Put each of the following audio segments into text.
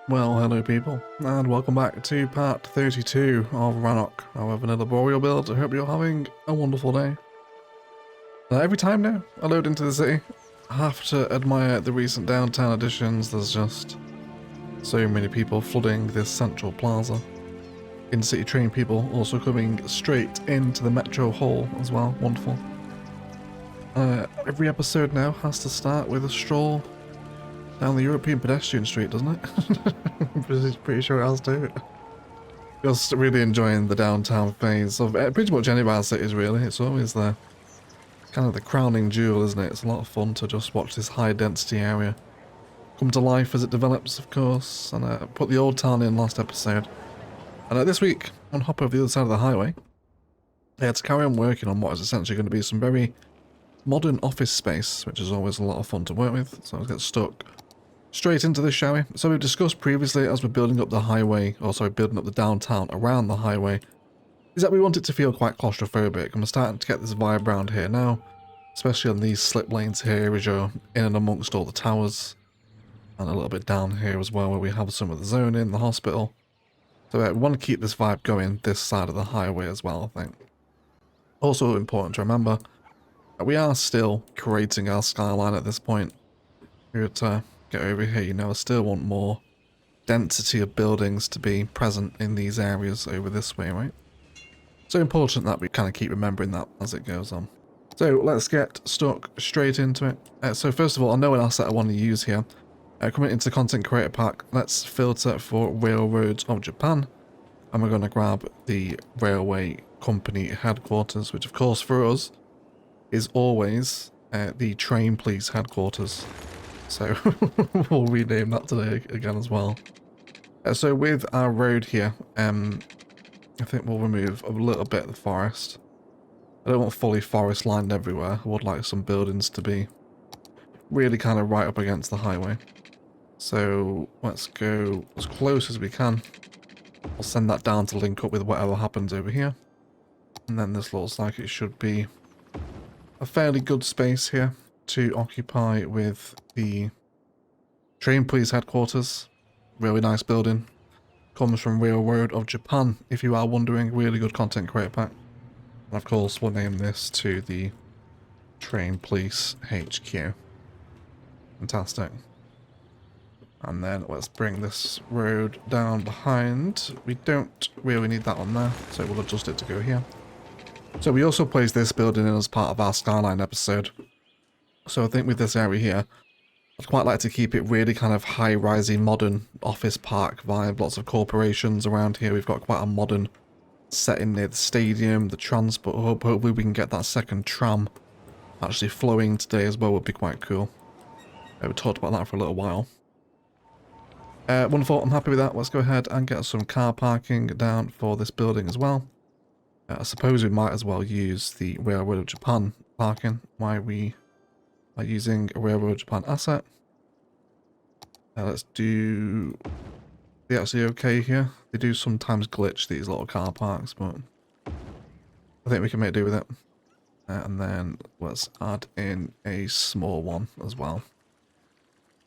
Well, hello people, and welcome back to part 32 of Rannoch. I have another Boreal build. I hope you're having a wonderful day. Every time now I load into the city, I have to admire the recent downtown additions. There's just so many people flooding this central plaza. In-city train people also coming straight into the metro hall as well. Wonderful. Every episode now has to start with a stroll down the European pedestrian street, doesn't it? I'm pretty sure it has to. Just really enjoying the downtown phase of pretty much any of our cities, really. It's always the kind of the crowning jewel, isn't it? It's a lot of fun to just watch this high density area come to life as it develops, of course. And I put the old town in last episode. And this week, I'm going to hop over the other side of the highway to carry on working on what is essentially going to be some very modern office space, which is always a lot of fun to work with. So I'll get stuck straight into this, shall we? So we've discussed previously, as we're building up the highway, or sorry, building up the downtown around the highway, is that we want it to feel quite claustrophobic, and we're starting to get this vibe around here now, especially on these slip lanes here as you're in and amongst all the towers, and a little bit down here as well where we have some of the zoning, the hospital. So we want to keep this vibe going this side of the highway as well, I think. Also important to remember that we are still creating our skyline at this point. We would get over here, you know, I still want more density of buildings to be present in these areas over this way, right? So important that we kind of keep remembering that as it goes on. So let's get stuck straight into it. So first of all, I know an asset I want to use here. Coming into the content creator pack, let's filter for Railroads of Japan. And we're going to grab the railway company headquarters, which of course for us is always the train police headquarters. So we'll rename that today again as well. So with our road here, I think we'll remove a little bit of the forest. I don't want fully forest lined everywhere. I would like some buildings to be really kind of right up against the highway. So let's go as close as we can. I'll send that down to link up with whatever happens over here. And then this looks like it should be a fairly good space here to occupy with the train police headquarters. Really nice building. Comes from Railroad of Japan, if you are wondering. Really good content creator pack. And of course we'll name this to the train police HQ. Fantastic. And then let's bring this road down behind. We don't really need that on there, so we'll adjust it to go here. So we also placed this building in as part of our skyline episode. So I think with this area here, I'd quite like to keep it really kind of high-rising, modern office park vibe. Lots of corporations around here. We've got quite a modern setting near the stadium, the transport hub. Hopefully we can get that second tram actually flowing today as well. Would be quite cool. We talked about that for a little while. Wonderful, I'm happy with that. Let's go ahead and get some car parking down for this building as well. I suppose we might as well use the Railroad of Japan parking. Why we are using a Railroad of Japan asset. Let's do... They're actually okay here. They do sometimes glitch these little car parks, but I think we can make do with it. And then let's add in a small one as well.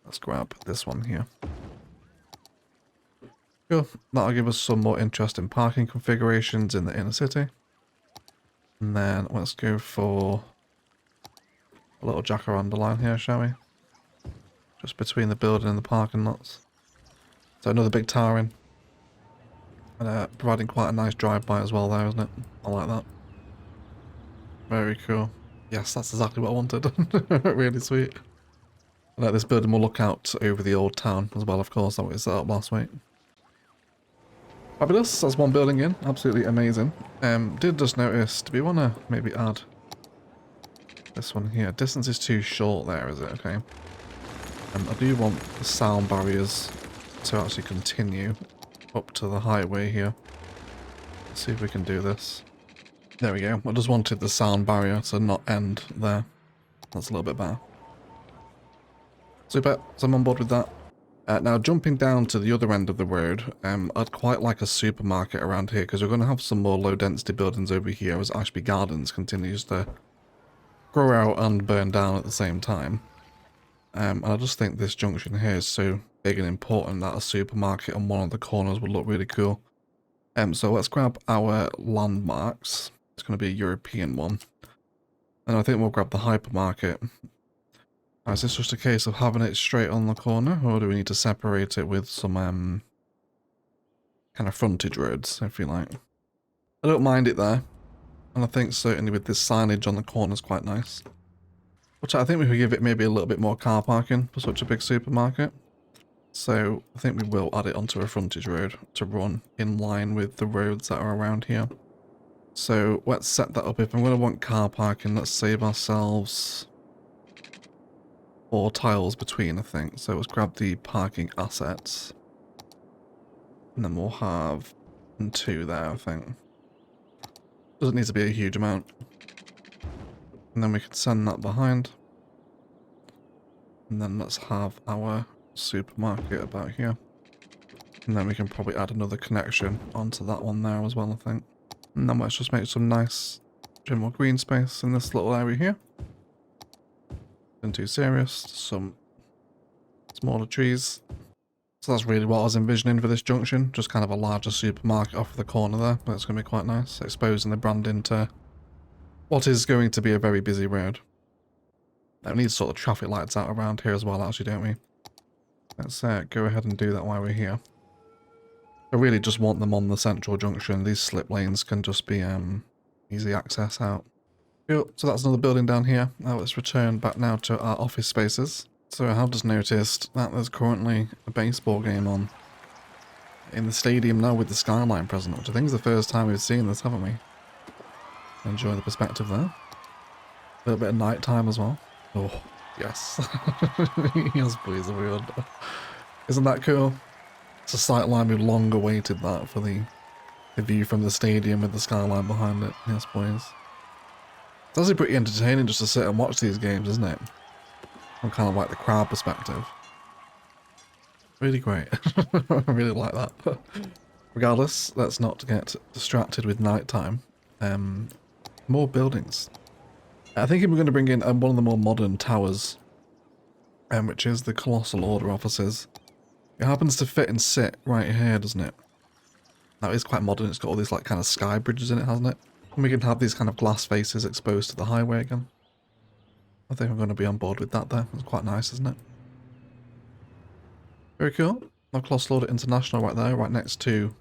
Let's grab this one here. Cool. That'll give us some more interesting parking configurations in the inner city. And then let's go for a little jacaranda line here, shall we? Just between the building and the parking lots. So another big towering. And providing quite a nice drive-by as well there, isn't it? I like that. Very cool. Yes, that's exactly what I wanted. Really sweet. And this building will look out over the old town as well, of course. That was set up last week. Fabulous, that's one building in, absolutely amazing. Did just notice, do we want to maybe add this one here? Distance is too short there, is it? Okay. I do want the sound barriers to actually continue up to the highway here. Let's see if we can do this. There we go, I just wanted the sound barrier to not end there. That's a little bit better. Super, so I'm on board with that. Now jumping down to the other end of the road, I'd quite like a supermarket around here because we're going to have some more low density buildings over here as Ashby Gardens continues to grow out and burn down at the same time. And I just think this junction here is so big and important that a supermarket on one of the corners would look really cool. So let's grab our landmarks. It's going to be a European one. And I think we'll grab the hypermarket. Is this just a case of having it straight on the corner, or do we need to separate it with some kind of frontage roads, if you like? I don't mind it there. And I think certainly with this signage on the corner is quite nice. Which I think we could give it maybe a little bit more car parking for such a big supermarket. So I think we will add it onto a frontage road to run in line with the roads that are around here. So let's set that up. If I'm going to want car parking, let's save ourselves 4 tiles between, I think. So let's grab the parking assets. And then we'll have 2 there, I think. Doesn't need to be a huge amount. And then we can send that behind. And then let's have our supermarket about here. And then we can probably add another connection onto that one there as well, I think. And then let's just make some nice general green space in this little area here. Nothing too serious. Some smaller trees. So that's really what I was envisioning for this junction. Just kind of a larger supermarket off the corner there. That's going to be quite nice. Exposing the branding to what is going to be a very busy road. Now we need sort of traffic lights out around here as well, actually, don't we? Let's go ahead and do that while we're here. I really just want them on the central junction. These slip lanes can just be easy access out. Cool. So that's another building down here. Now let's return back now to our office spaces. So I have just noticed that there's currently a baseball game on in the stadium now with the skyline present, which I think is the first time we've seen this, haven't we? Enjoy the perspective there. A little bit of night time as well. Oh, yes. Yes, please, everyone. Isn't that cool? It's a sightline we've long awaited that for the view from the stadium with the skyline behind it. Yes, please. It's actually pretty entertaining just to sit and watch these games, isn't it? From kind of like the crowd perspective. Really great. I really like that. Regardless, let's not get distracted with nighttime. More buildings. I think we're going to bring in one of the more modern towers, which is the Colossal Order offices. It happens to fit and sit right here, doesn't it? That is quite modern. It's got all these like kind of sky bridges in it, hasn't it? And we can have these kind of glass faces exposed to the highway again. I think I'm going to be on board with that there. It's quite nice, isn't it? Very cool. Our Colossal Order International right there, right next to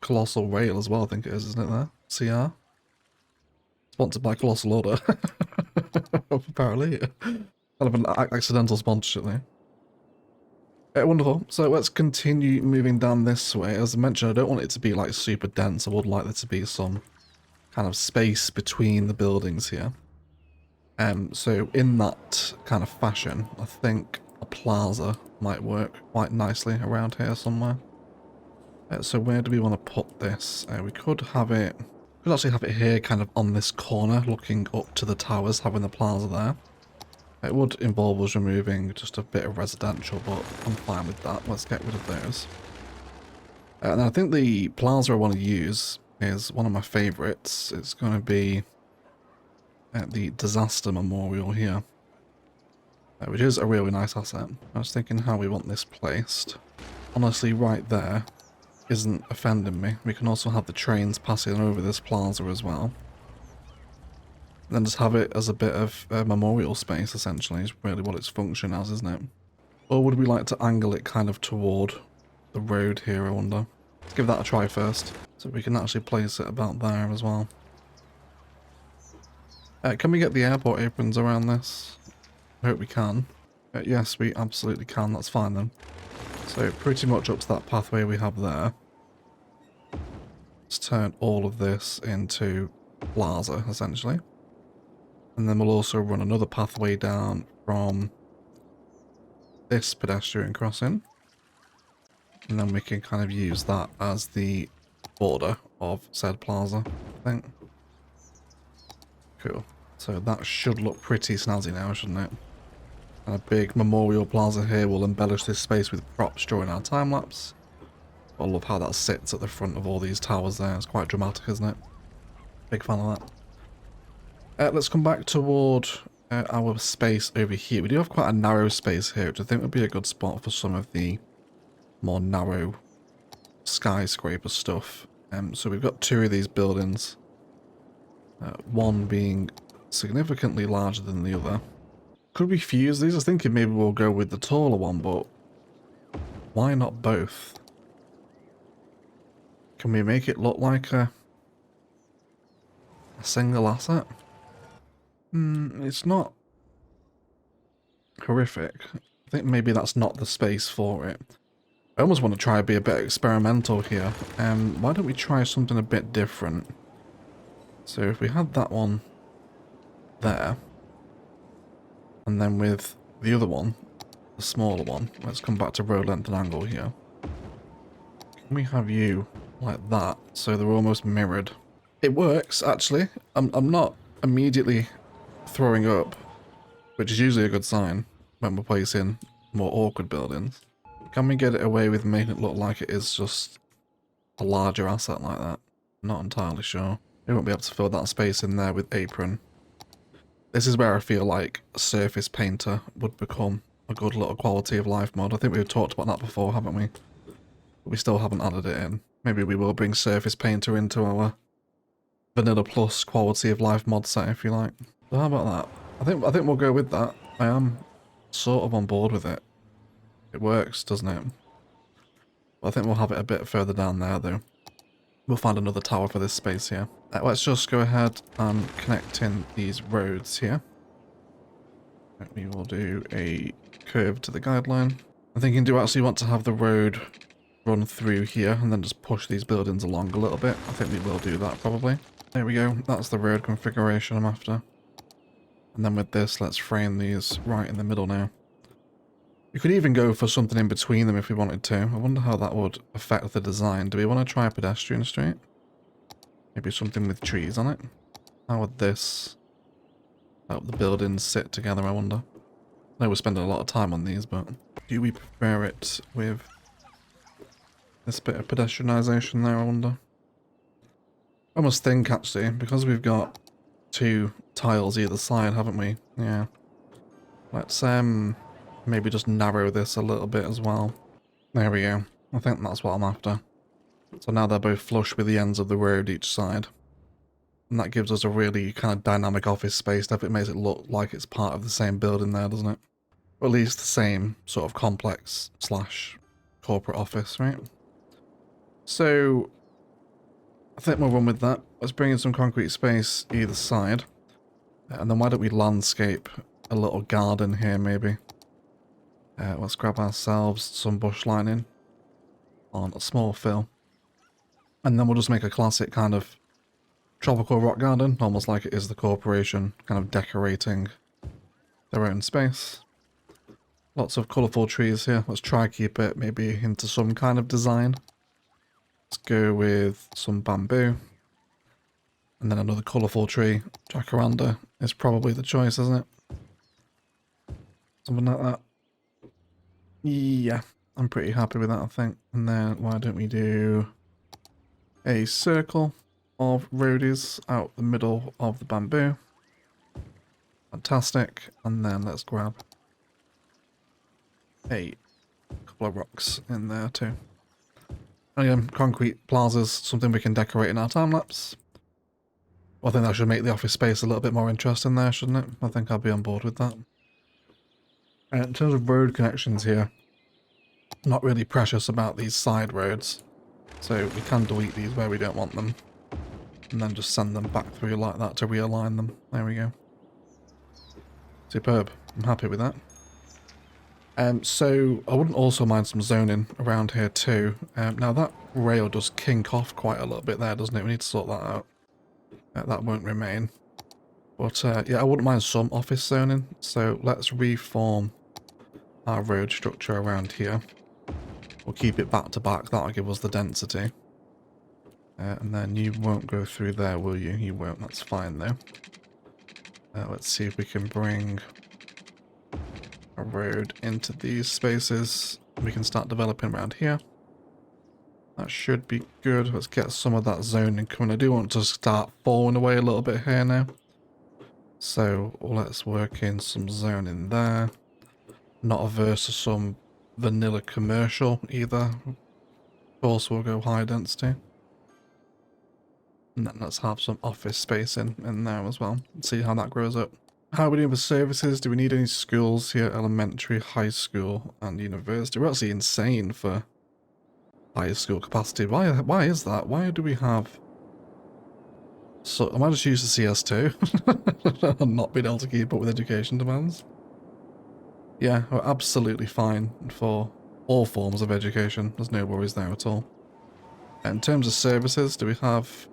Colossal Rail as well, I think it is, isn't it there? CR? Sponsored by Colossal Order. Apparently. Kind of an accidental sponsorship there. Wonderful. So let's continue moving down this way. As I mentioned, I don't want it to be like super dense. I would like there to be some kind of space between the buildings here. So in that kind of fashion, I think a plaza might work quite nicely around here somewhere. So where do we want to put this? We could have it... We could actually have it here kind of on this corner looking up to the towers, having the plaza there. It would involve us removing just a bit of residential, but I'm fine with that. Let's get rid of those. And I think the plaza I want to use is one of my favourites. It's going to be the Disaster Memorial here, which is a really nice asset. I was thinking how we want this placed. Honestly, right there isn't offending me. We can also have the trains passing over this plaza as well. And then just have it as a bit of memorial space, essentially, is really what its function as, isn't it? Or would we like to angle it kind of toward the road here, I wonder? Let's give that a try first, so we can actually place it about there as well. Can we get the airport aprons around this? I hope we can. Yes, we absolutely can, that's fine then. So pretty much up to that pathway we have there. Let's turn all of this into plaza, essentially. And then we'll also run another pathway down from this pedestrian crossing. And then we can kind of use that as the border of said plaza, I think. Cool. So that should look pretty snazzy now, shouldn't it? And a big memorial plaza here will embellish this space with props during our time-lapse. I love how that sits at the front of all these towers there. It's quite dramatic, isn't it? Big fan of that. Let's come back toward our space over here. We do have quite a narrow space here, which I think would be a good spot for some of the more narrow skyscraper stuff. So we've got two of these buildings, one being significantly larger than the other. Could we fuse these? I was thinking maybe we'll go with the taller one, but why not both? Can we make it look like a single asset? It's not horrific. I think maybe that's not the space for it. I almost want to try and be a bit experimental here. Why don't we try something a bit different? So if we had that one there, and then with the other one, the smaller one, let's come back to road length and angle here. Can we have you like that, so they're almost mirrored? It works, actually. I'm not immediately throwing up, which is usually a good sign when we're placing more awkward buildings. Can we get it away with making it look like it is just a larger asset like that? Not entirely sure. We won't be able to fill that space in there with apron. This is where I feel like Surface Painter would become a good little quality of life mod. I think we've talked about that before, haven't we? But we still haven't added it in. Maybe we will bring Surface Painter into our Vanilla Plus quality of life mod set, if you like. So how about that? I think we'll go with that. I am sort of on board with it. It works, doesn't it? But I think we'll have it a bit further down there, though. We'll find another tower for this space here. Let's just go ahead and connect in these roads here. We will do a curve to the guideline. I'm thinking, do I actually want to have the road run through here and then just push these buildings along a little bit? I think we will do that probably. There we go. That's the road configuration I'm after. And then with this, let's frame these right in the middle now. We could even go for something in between them if we wanted to. I wonder how that would affect the design. Do we want to try a pedestrian street? Maybe something with trees on it? How would this help the buildings sit together, I wonder? I know we're spending a lot of time on these, but do we prefer it with this bit of pedestrianisation there, I wonder? I almost think, actually, because we've got two tiles either side, haven't we? Yeah. Let's, maybe just narrow this a little bit as well. There we go. I think that's what I'm after. So now they're both flush with the ends of the road each side. And that gives us a really kind of dynamic office space. It makes it look like it's part of the same building there, doesn't it? Or at least the same sort of complex slash corporate office, right? So I think we'll run with that. Let's bring in some concrete space either side. And then why don't we landscape a little garden here maybe? Let's grab ourselves some bush lining on a small fill. And then we'll just make a classic kind of tropical rock garden, almost like it is the corporation, kind of decorating their own space. Lots of colourful trees here. Let's try keep it maybe into some kind of design. Let's go with some bamboo. And then another colourful tree. Jacaranda is probably the choice, isn't it? Something like that. Yeah, I'm pretty happy with that, I think. And then why don't we do a circle of roadies out the middle of the bamboo. Fantastic. And then let's grab a couple of rocks in there too. And again, concrete plazas, something we can decorate in our time-lapse. I think that should make the office space a little bit more interesting there, shouldn't it? I think I'll be on board with that. In terms of road connections here, not really precious about these side roads. So we can delete these where we don't want them. And then just send them back through like that to realign them. There we go. Superb. I'm happy with that. So I wouldn't also mind some zoning around here too. Now that rail does kink off quite a little bit there, doesn't it? We need to sort that out. That won't remain. But yeah, I wouldn't mind some office zoning. So let's reform our road structure around here. We'll keep it back to back. That'll give us the density. And then you won't go through there, will you? You won't. That's fine though. Let's see if we can bring a road into these spaces. We can start developing around here. That should be good. Let's get some of that zoning coming. I do want to start falling away a little bit here now. So let's work in some zoning there. Not averse to some vanilla commercial either. Of course we'll go high density. And then let's have some office space in there as well. See how that grows up. How are we doing with services? Do we need any schools here? Elementary, high school, and university. We're actually insane for high school capacity. Why is that? Why do we have... So, I might just use the CS2 and not being able to keep up with education demands. Yeah, we're absolutely fine for all forms of education. There's no worries there at all. In terms of services, do we have...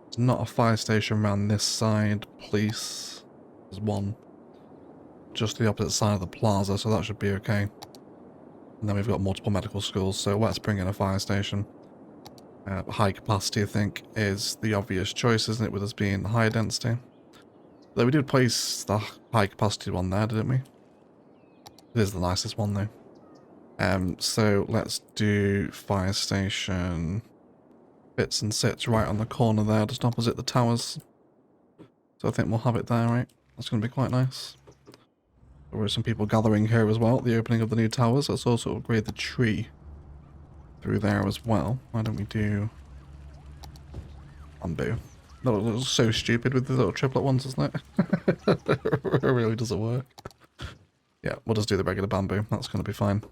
There's not a fire station around this side. Police. There's one. Just the opposite side of the plaza, so that should be okay. And then we've got multiple medical schools, so let's bring in a fire station. High capacity, I think, is the obvious choice, isn't it, with us being high density? Though we did place the high capacity one there, didn't we? It is the nicest one, though. So let's do fire station bits and sits right on the corner there, just opposite the towers. So I think we'll have it there, right? That's going to be quite nice. There were some people gathering here as well at the opening of the new towers. Let's also upgrade the tree through there as well. Why don't we do bamboo? That looks so stupid with the little triplet ones, doesn't it? It really doesn't work. Yeah, we'll just do the regular bamboo. That's going to be fine.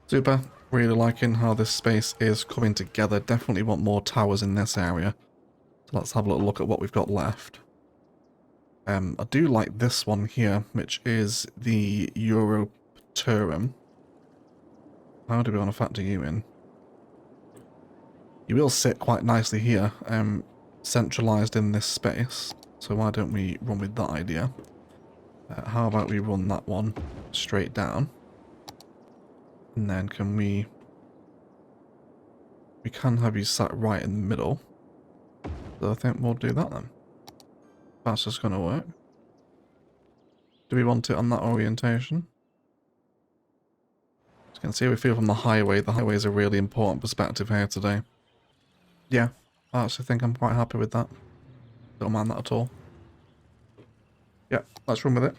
Super. Really liking how this space is coming together. Definitely want more towers in this area. So let's have a little look at what we've got left. I do like this one here, which is the Euroturum. How do we want to factor you in? You will sit quite nicely here, centralized in this space. So why don't we run with that idea? How about we run that one straight down? And then can we can have you sat right in the middle. So I think we'll do that then. That's just going to work. Do we want it on that orientation? As you can see, we feel from the highway. The highway is a really important perspective here today. Yeah, I actually think I'm quite happy with that. Don't mind that at all. Yeah, let's run with it.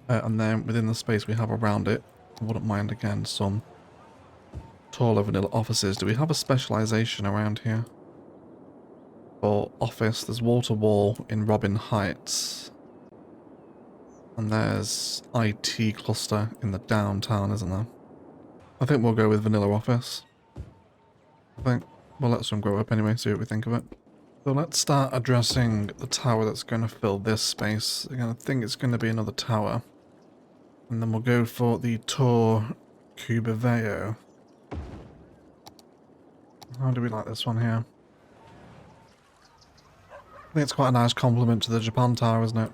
And then within the space we have around it, I wouldn't mind again some taller vanilla offices. Do we have a specialization around here? For office, there's wall-to-wall in Robin Heights. And there's IT cluster in the downtown, isn't there? I think we'll go with vanilla office. I think we'll let some grow up anyway, see what we think of it. So let's start addressing the tower that's going to fill this space. Again, I think it's going to be another tower. And then we'll go for the Tor Cubiveo. How do we like this one here? I think it's quite a nice compliment to the Japan Tower, isn't it?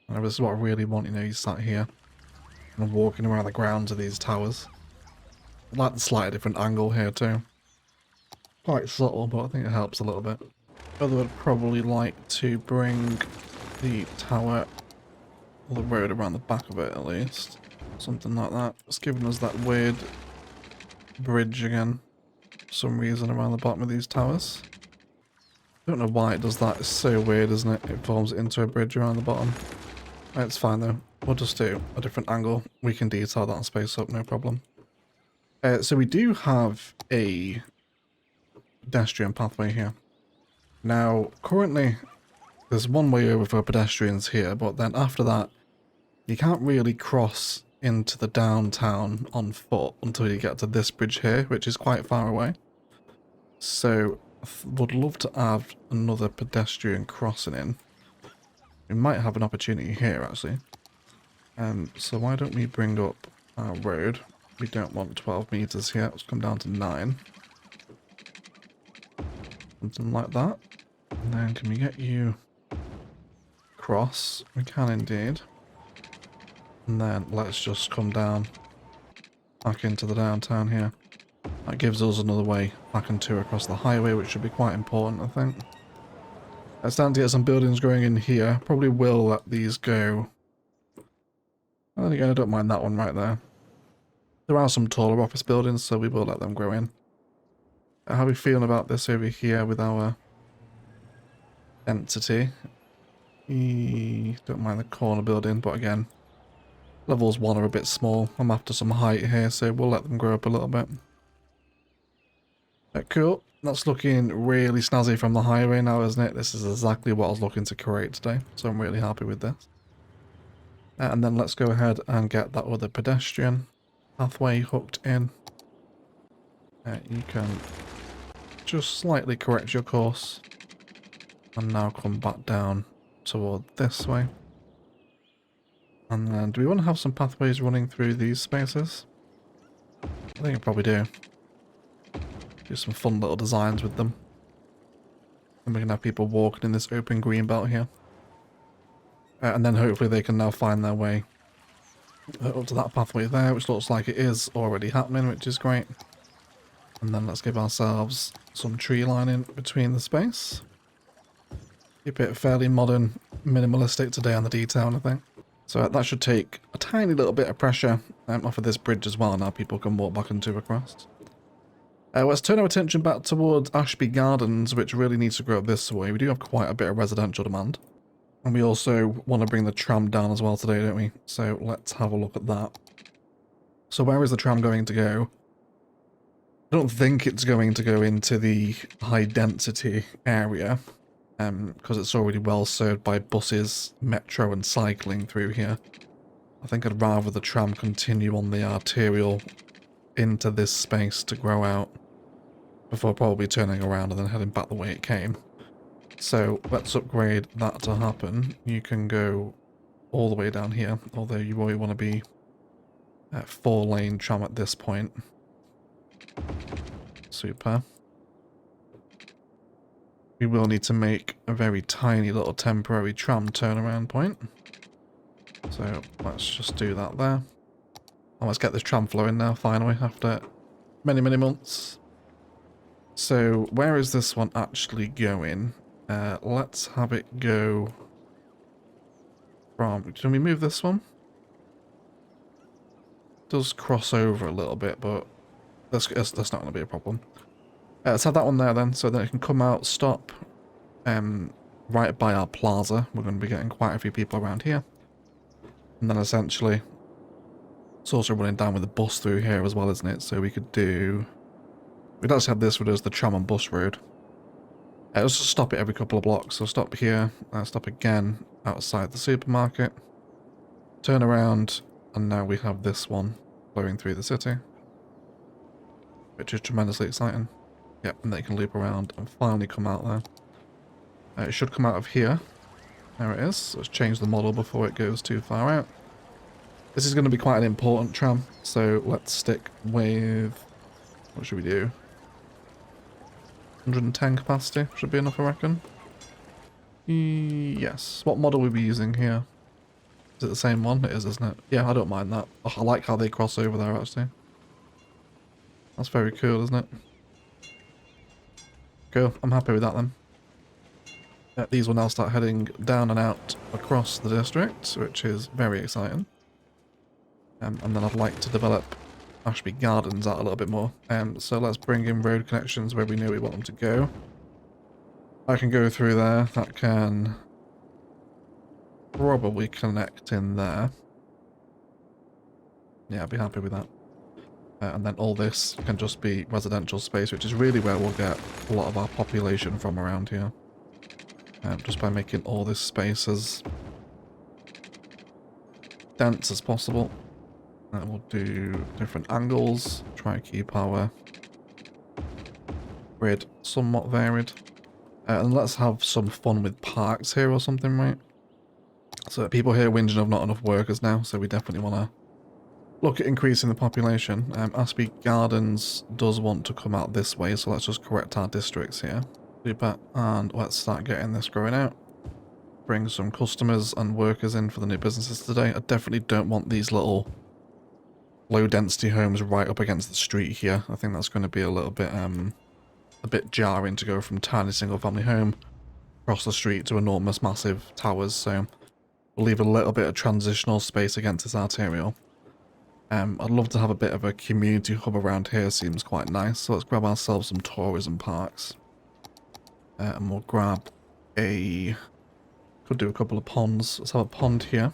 This is what I really want, you know, you sat here and walking around the grounds of these towers. I like the slightly different angle here too. Quite subtle, but I think it helps a little bit. I would probably like to bring the tower, or the road around the back of it at least. Something like that. It's giving us that weird bridge again. For some reason around the bottom of these towers. I don't know why it does that. It's so weird, isn't it? It forms it into a bridge around the bottom. It's fine though. We'll just do a different angle. We can detail that space up, no problem. So we do have a pedestrian pathway here. Now, currently, there's one way over for pedestrians here, but then after that, you can't really cross into the downtown on foot until you get to this bridge here, which is quite far away. So would love to add another pedestrian crossing in. We might have an opportunity here actually. So why don't we bring up our road? We don't want 12 meters here. Let's come down to 9. Something like that. And then can we get you across? We can indeed. And then let's just come down back into the downtown here. That gives us another way back and 2 across the highway, which should be quite important, I think. It's starting to get some buildings growing in here. Probably will let these go. Well, again, I don't mind that one right there. There are some taller office buildings, so we will let them grow in. How are we feeling about this over here with our density. Don't mind the corner building, but again, levels 1 are a bit small. I'm after some height here, so we'll let them grow up a little bit. Cool. That's looking really snazzy from the highway now, isn't it? This is exactly what I was looking to create today, so I'm really happy with this. And then let's go ahead and get that other pedestrian pathway hooked in. You can just slightly correct your course and now come back down toward this way. And then do we want to have some pathways running through these spaces? I think I probably do. Do some fun little designs with them. And we can have people walking in this open green belt here. And then hopefully they can now find their way up to that pathway there, which looks like it is already happening, which is great. And then let's give ourselves some tree lining between the space. Keep it fairly modern, minimalistic today on the detail, I think. So that should take a tiny little bit of pressure off of this bridge as well. Now people can walk back and to across. Let's turn our attention back towards Ashby Gardens, which really needs to grow up this way. We do have quite a bit of residential demand. And we also want to bring the tram down as well today, don't we? So let's have a look at that. So where is the tram going to go? I don't think it's going to go into the high density area, because it's already well served by buses, metro and cycling through here. I think I'd rather the tram continue on the arterial into this space to grow out before probably turning around and then heading back the way it came. So let's upgrade that to happen. You can go all the way down here, although you really want to be at 4-lane tram at this point. Super. We will need to make a very tiny little temporary tram turnaround point. So let's just do that there. And let's get this tram flowing now, finally, after many, many months. So where is this one actually going? Let's have it go from... Can we move this one? It does cross over a little bit, but that's not going to be a problem. Let's have that one there then, so that it can come out, stop right by our plaza. We're going to be getting quite a few people around here. And then essentially, it's also running down with the bus through here as well, isn't it? So we could do... We'd actually have this road as the tram and bus road. Let's just stop it every couple of blocks. So stop here, stop again outside the supermarket. Turn around, and now we have this one flowing through the city. Which is tremendously exciting. Yep, and they can loop around and finally come out there. It should come out of here. There it is. Let's change the model before it goes too far out. This is going to be quite an important tram, so let's stick with... What should we do? 110 capacity should be enough, I reckon. Yes. What model will we be using here? Is it the same one? It is, isn't it? Yeah, I don't mind that. Oh, I like how they cross over there, actually. That's very cool, isn't it? Cool. I'm happy with that then. These will now start heading down and out across the district, which is very exciting. And then I'd like to develop Ashby Gardens out a little bit more. So let's bring in road connections where we know we want them to go. I can go through there. That can probably connect in there. Yeah, I'd be happy with that. And then all this can just be residential space, which is really where we'll get a lot of our population from around here. Just by making all this space as dense as possible. And we'll do different angles, try and keep our grid somewhat varied. And let's have some fun with parks here or something, right? So people here whinging of not enough workers now, so we definitely want to look at increasing the population. Ashby Gardens does want to come out this way, so let's just correct our districts here. Super, and let's start getting this growing out. Bring some customers and workers in for the new businesses today. I definitely don't want these little low density homes right up against the street here. I think that's going to be a little bit jarring to go from tiny single family home across the street to enormous massive towers, so we'll leave a little bit of transitional space against this arterial. I'd love to have a bit of a community hub around here, seems quite nice, so let's grab ourselves some tourism parks. And we'll grab could do a couple of ponds. Let's have a pond here.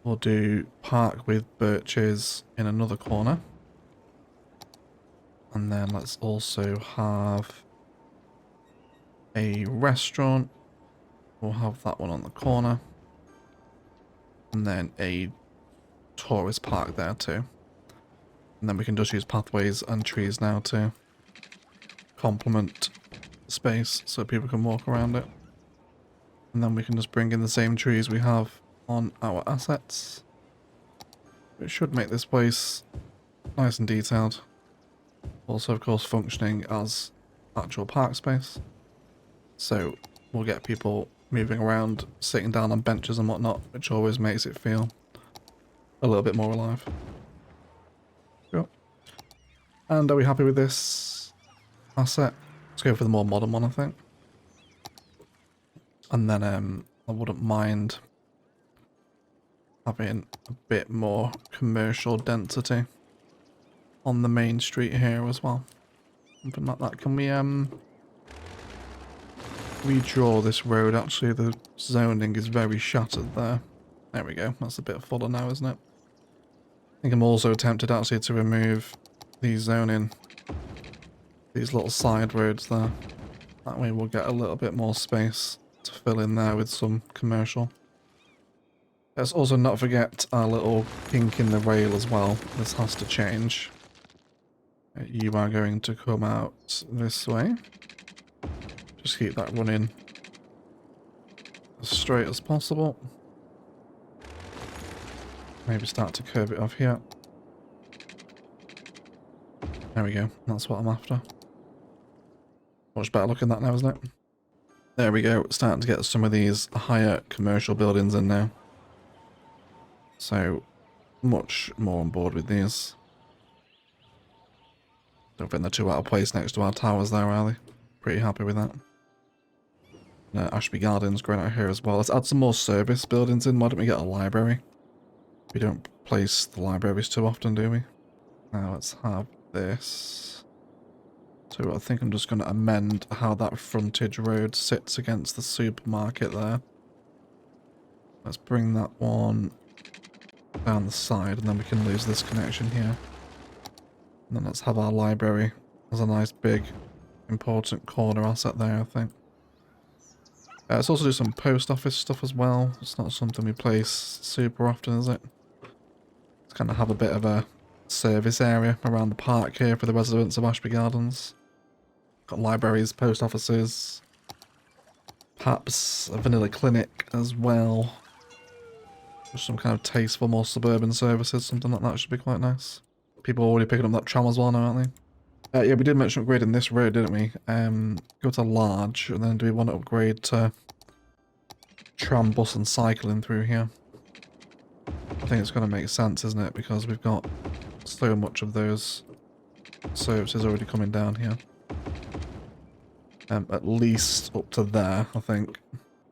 We'll do park with birches in another corner. And then let's also have a restaurant. We'll have that one on the corner. And then a tourist park there too. And then we can just use pathways and trees now to complement space so people can walk around it. And then we can just bring in the same trees we have on our assets. It should make this place nice and detailed. Also, of course, functioning as actual park space. So we'll get people moving around, sitting down on benches and whatnot, which always makes it feel a little bit more alive. Cool. And are we happy with this asset? Let's go for the more modern one, I think. And then I wouldn't mind having a bit more commercial density on the main street here as well. Something like that. Can we redraw this road? Actually, the zoning is very shattered there. There we go. That's a bit fuller now, isn't it? I think I'm also tempted actually to remove the zoning, these little side roads there. That way we'll get a little bit more space to fill in there with some commercial. Let's also not forget our little kink in the rail as well. This has to change. You are going to come out this way. Just keep that running as straight as possible. Maybe start to curve it off here. There we go. That's what I'm after. Much better looking that now, isn't it? There we go. Starting to get some of these higher commercial buildings in now. So, much more on board with these. Don't think they're too out of place next to our towers there, are they? Pretty happy with that. Ashby Gardens going out here as well. Let's add some more service buildings in. Why don't we get a library? We don't place the libraries too often, do we? Now let's have this. So I think I'm just going to amend how that frontage road sits against the supermarket there. Let's bring that one down the side, and then we can lose this connection here. And then let's have our library as a nice big important corner asset there, I think. Let's also do some post office stuff as well. It's not something we place super often, is it? Let's kind of have a bit of a service area around the park here for the residents of Ashby Gardens. Got libraries, post offices, perhaps a vanilla clinic as well. Just some kind of tasteful, more suburban services, something like that should be quite nice. People are already picking up that tram as well now, aren't they? Yeah, we did mention upgrading this road, didn't we? Go to large, and then do we want to upgrade to tram, bus and cycling through here? I think it's going to make sense, isn't it? Because we've got so much of those services already coming down here. At least up to there, I think.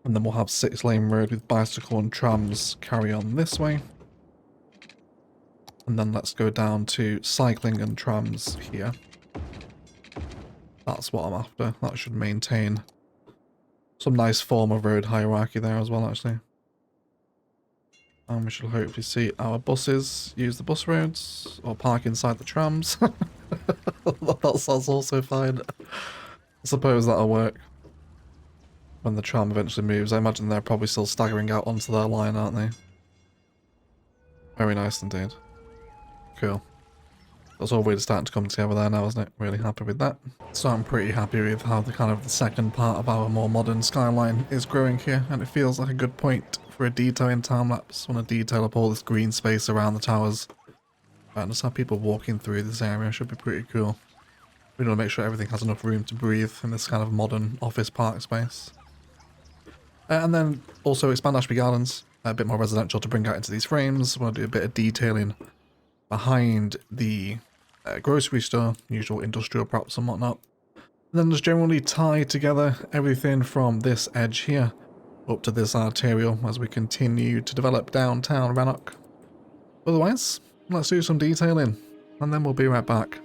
And then we'll have 6-lane road with bicycle and trams carry on this way. And then let's go down to cycling and trams here. That's what I'm after. That should maintain some nice form of road hierarchy there as well, actually. And we should hopefully see our buses use the bus roads or park inside the trams. That's also fine. I suppose that'll work when the tram eventually moves. I imagine they're probably still staggering out onto their line, aren't they? Very nice indeed. Cool. That's all really starting to come together there now, isn't it? Really happy with that. So I'm pretty happy with how the second part of our more modern skyline is growing here, and it feels like a good point for a detail in time-lapse. I want to detail up all this green space around the towers. And just have people walking through this area should be pretty cool. We want to make sure everything has enough room to breathe in this kind of modern office park space. And then also expand Ashby Gardens, a bit more residential to bring out into these frames. I want to do a bit of detailing behind the grocery store, usual industrial props and whatnot. And then just generally tie together everything from this edge here up to this arterial as we continue to develop downtown Rannoch. Otherwise, let's do some detailing and then we'll be right back.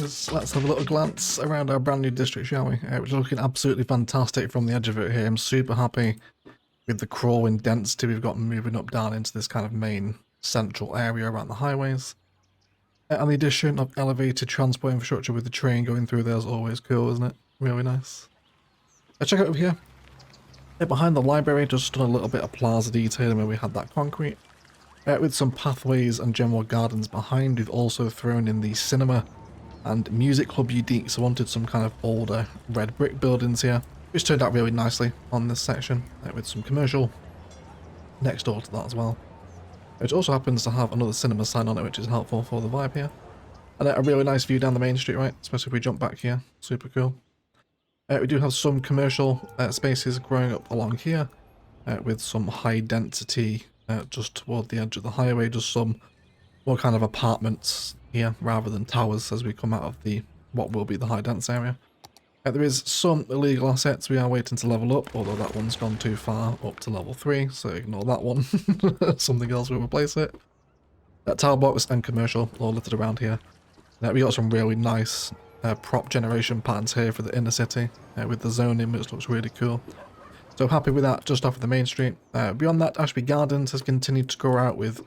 guys, let's have a little glance around our brand new district, shall we? Which is looking absolutely fantastic from the edge of it here. I'm super happy with the crawling density we've got moving up down into this kind of main central area around the highways. And the addition of elevated transport infrastructure with the train going through there is always cool, isn't it? Really nice. Check out over here. Behind the library, just done a little bit of plaza detailing where we had that concrete. With some pathways and general gardens behind, we've also thrown in the cinema and music club unique, so wanted some kind of older red brick buildings here, which turned out really nicely on this section, with some commercial next door to that as well. Which also happens to have another cinema sign on it, which is helpful for the vibe here. And a really nice view down the main street, right? Especially if we jump back here. Super cool. We do have some commercial spaces growing up along here, with some high density just toward the edge of the highway, just some more kind of apartments here rather than towers as we come out of the what will be the high dense area. There is some illegal assets we are waiting to level up, although that one's gone too far up to level 3, so ignore that one. Something else will replace it. Tower box and commercial all littered around here. We got some really nice prop generation patterns here for the inner city with the zoning, which looks really cool. So happy with that just off of the main street. Beyond that, Ashby Gardens has continued to grow out with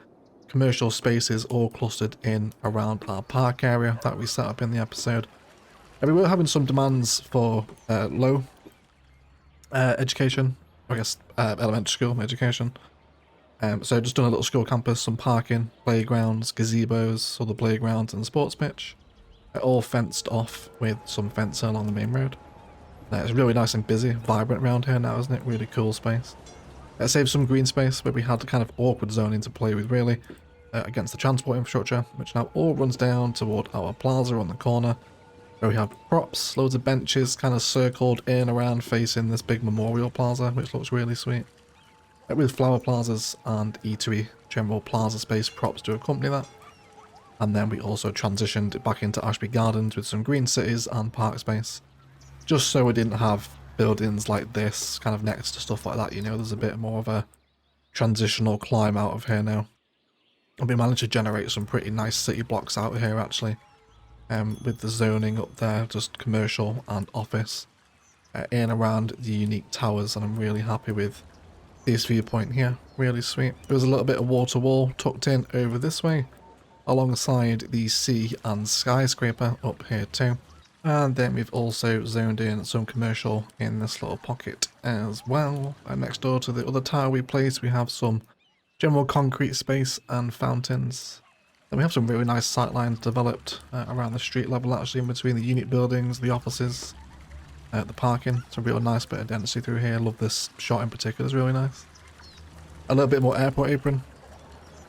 commercial spaces all clustered in around our park area that we set up in the episode. We were having some demands for low education, I guess elementary school education. So just done a little school campus, some parking, playgrounds, gazebos, other playgrounds and sports pitch. All fenced off with some fencing along the main road. It's really nice and busy, vibrant around here now, isn't it? Really cool space. Saved some green space where we had the kind of awkward zoning to play with really, against the transport infrastructure, which now all runs down toward our plaza on the corner, where we have props, loads of benches kind of circled in around facing this big memorial plaza, which looks really sweet. With flower plazas and eatery general plaza space props to accompany that. And then we also transitioned back into Ashby Gardens with some green cities and park space. Just so we didn't have buildings like this kind of next to stuff like that, you know, there's a bit more of a transitional climb out of here now. And we managed to generate some pretty nice city blocks out here actually, with the zoning up there, just commercial and office, in around the unique towers, and I'm really happy with this viewpoint here, really sweet. There was a little bit of water wall tucked in over this way, alongside the sea and skyscraper up here too. And then we've also zoned in some commercial in this little pocket as well. And next door to the other tower we placed, we have some general concrete space and fountains. Then we have some really nice sightlines developed around the street level actually, in between the unit buildings, the offices, the parking. It's a real nice bit of density through here. Love this shot in particular, it's really nice. A little bit more airport apron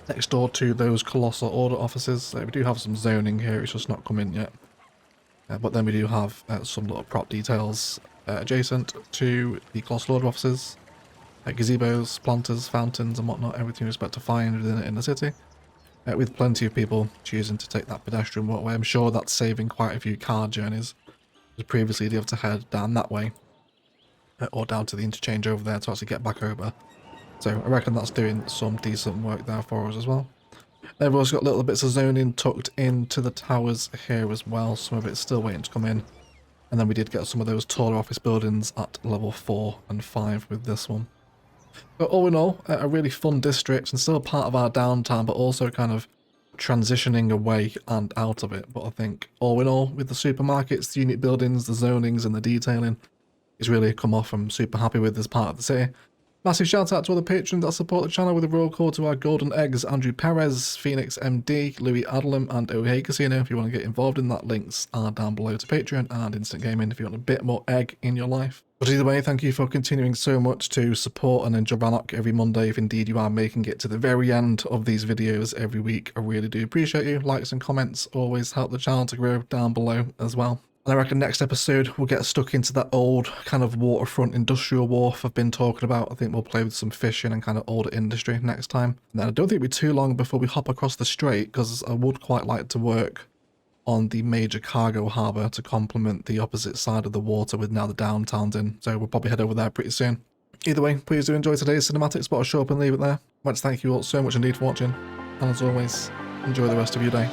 next door to those colossal order offices. We do have some zoning here, it's just not come in yet. But then we do have some little prop details adjacent to the colossal order offices. Gazebos, planters, fountains and whatnot, everything you expect to find within it in the city. With plenty of people choosing to take that pedestrian walkway. I'm sure that's saving quite a few car journeys. Because previously you'd have to head down that way. Or down to the interchange over there to actually get back over. So I reckon that's doing some decent work there for us as well. Then we've also got little bits of zoning tucked into the towers here as well. Some of it's still waiting to come in. And then we did get some of those taller office buildings at level 4 and 5 with this one. But all in all, a really fun district and still part of our downtown, but also kind of transitioning away and out of it. But I think all in all, with the supermarkets, the unit buildings, the zonings and the detailing, it's really come off. I'm super happy with this part of the city. Massive shout out to all the patrons that support the channel, with a roll call to our golden eggs, Andrew Perez, Phoenix MD, Louis Adlam and O'Hay Casino. If you want to get involved in that, links are down below to Patreon and Instant Gaming if you want a bit more egg in your life. But either way, thank you for continuing so much to support and enjoy Rannoch every Monday, if indeed you are making it to the very end of these videos every week. I really do appreciate you. Likes and comments always help the channel to grow down below as well. And I reckon next episode we'll get stuck into that old kind of waterfront industrial wharf I've been talking about. I think we'll play with some fishing and kind of older industry next time. And then I don't think it'll be too long before we hop across the strait, because I would quite like to work on the major cargo harbour to complement the opposite side of the water with now the downtown's in. So we'll probably head over there pretty soon. Either way, please do enjoy today's cinematics, but I'll show up and leave it there. I'd like to thank you all so much indeed for watching. And as always, enjoy the rest of your day.